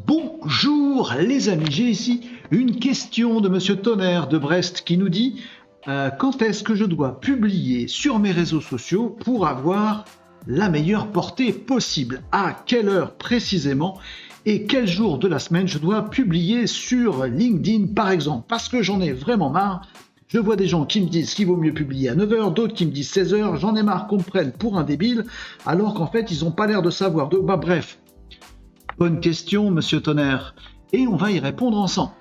Bonjour les amis, j'ai ici une question de Monsieur Tonnerre de Brest qui nous dit quand est-ce que je dois publier sur mes réseaux sociaux pour avoir la meilleure portée possible? À quelle heure précisément et quel jour de la semaine je dois publier sur LinkedIn par exemple? Parce que j'en ai vraiment marre. Je vois des gens qui me disent qu'il vaut mieux publier à 9h, d'autres qui me disent 16h. J'en ai marre qu'on me prenne pour un débile alors qu'en fait ils n'ont pas l'air de savoir. Bref. Bonne question, Monsieur Tonnerre, et on va y répondre ensemble.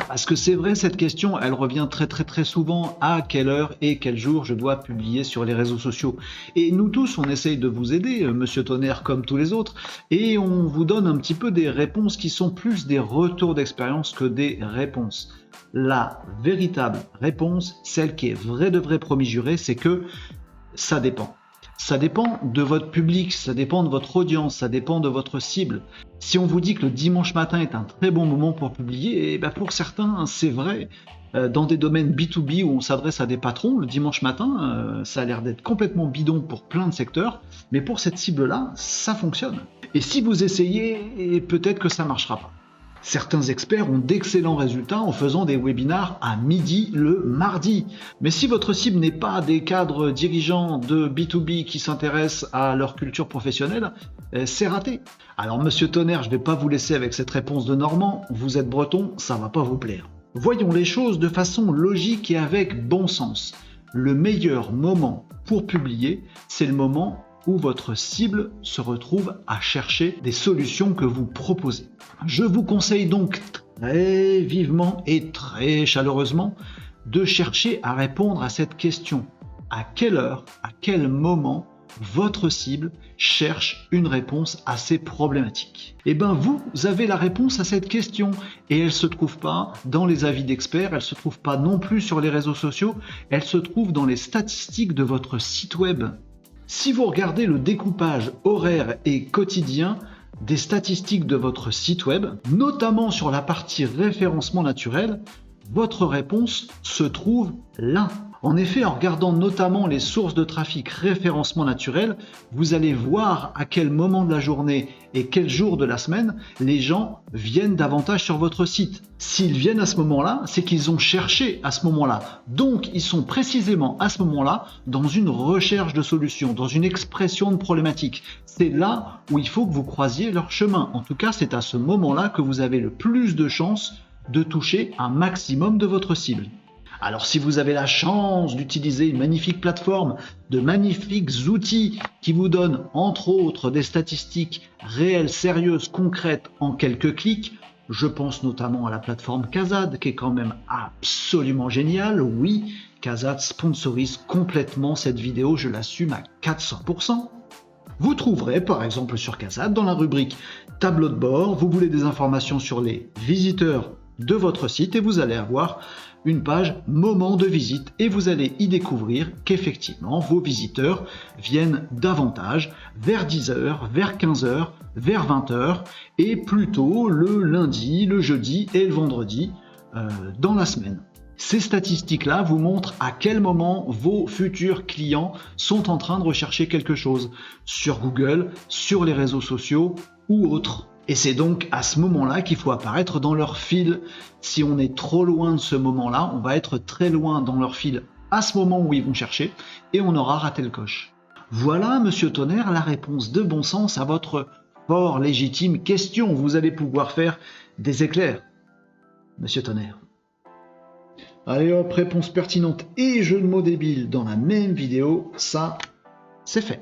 Parce que c'est vrai, cette question, elle revient très souvent. À quelle heure et quel jour je dois publier sur les réseaux sociaux? Et nous tous, on essaye de vous aider, Monsieur Tonnerre, comme tous les autres, et on vous donne un petit peu des réponses qui sont plus des retours d'expérience que des réponses. La véritable réponse, celle qui est vraie de vrai promis juré, c'est que ça dépend. Ça dépend de votre public, ça dépend de votre audience, ça dépend de votre cible. Si on vous dit que le dimanche matin est un très bon moment pour publier, et pour certains, c'est vrai. Dans des domaines B2B où on s'adresse à des patrons, le dimanche matin, ça a l'air d'être complètement bidon pour plein de secteurs, mais pour cette cible-là, ça fonctionne. Et si vous essayez, peut-être que ça ne marchera pas. Certains experts ont d'excellents résultats en faisant des webinars à midi le mardi. Mais si votre cible n'est pas des cadres dirigeants de B2B qui s'intéressent à leur culture professionnelle, c'est raté. Alors Monsieur Tonnerre, je ne vais pas vous laisser avec cette réponse de Normand, vous êtes breton, ça va pas vous plaire. Voyons les choses de façon logique et avec bon sens. Le meilleur moment pour publier, c'est le moment où votre cible se retrouve à chercher des solutions que vous proposez. Je vous conseille donc très vivement et très chaleureusement de chercher à répondre à cette question. À quelle heure, à quel moment votre cible cherche une réponse à ces problématiques? Eh bien, vous avez la réponse à cette question et elle ne se trouve pas dans les avis d'experts, elle ne se trouve pas non plus sur les réseaux sociaux, elle se trouve dans les statistiques de votre site web. Si vous regardez le découpage horaire et quotidien des statistiques de votre site web, notamment sur la partie référencement naturel, votre réponse se trouve là. En effet, en regardant notamment les sources de trafic référencement naturel, vous allez voir à quel moment de la journée et quel jour de la semaine les gens viennent davantage sur votre site. S'ils viennent à ce moment-là, c'est qu'ils ont cherché à ce moment-là. Donc, ils sont précisément à ce moment-là dans une recherche de solutions, dans une expression de problématique. C'est là où il faut que vous croisiez leur chemin. En tout cas, c'est à ce moment-là que vous avez le plus de chances de toucher un maximum de votre cible. Alors si vous avez la chance d'utiliser une magnifique plateforme, de magnifiques outils qui vous donnent entre autres des statistiques réelles, sérieuses, concrètes en quelques clics, je pense notamment à la plateforme Kazad qui est quand même absolument géniale. Oui, Kazad sponsorise complètement cette vidéo, je l'assume à 400%. Vous trouverez par exemple sur Kazad dans la rubrique tableau de bord, vous voulez des informations sur les visiteurs de votre site et vous allez avoir une page moment de visite et vous allez y découvrir qu'effectivement vos visiteurs viennent davantage vers 10h, vers 15h, vers 20h et plutôt le lundi, le jeudi et le vendredi dans la semaine. Ces statistiques-là vous montrent à quel moment vos futurs clients sont en train de rechercher quelque chose sur Google, sur les réseaux sociaux ou autres. Et c'est donc à ce moment-là qu'il faut apparaître dans leur fil. Si on est trop loin de ce moment-là, on va être très loin dans leur fil à ce moment où ils vont chercher et on aura raté le coche. Voilà, Monsieur Tonnerre, la réponse de bon sens à votre fort légitime question. Vous allez pouvoir faire des éclairs, Monsieur Tonnerre. Allez hop, réponse pertinente et jeu de mots débile dans la même vidéo, ça, c'est fait.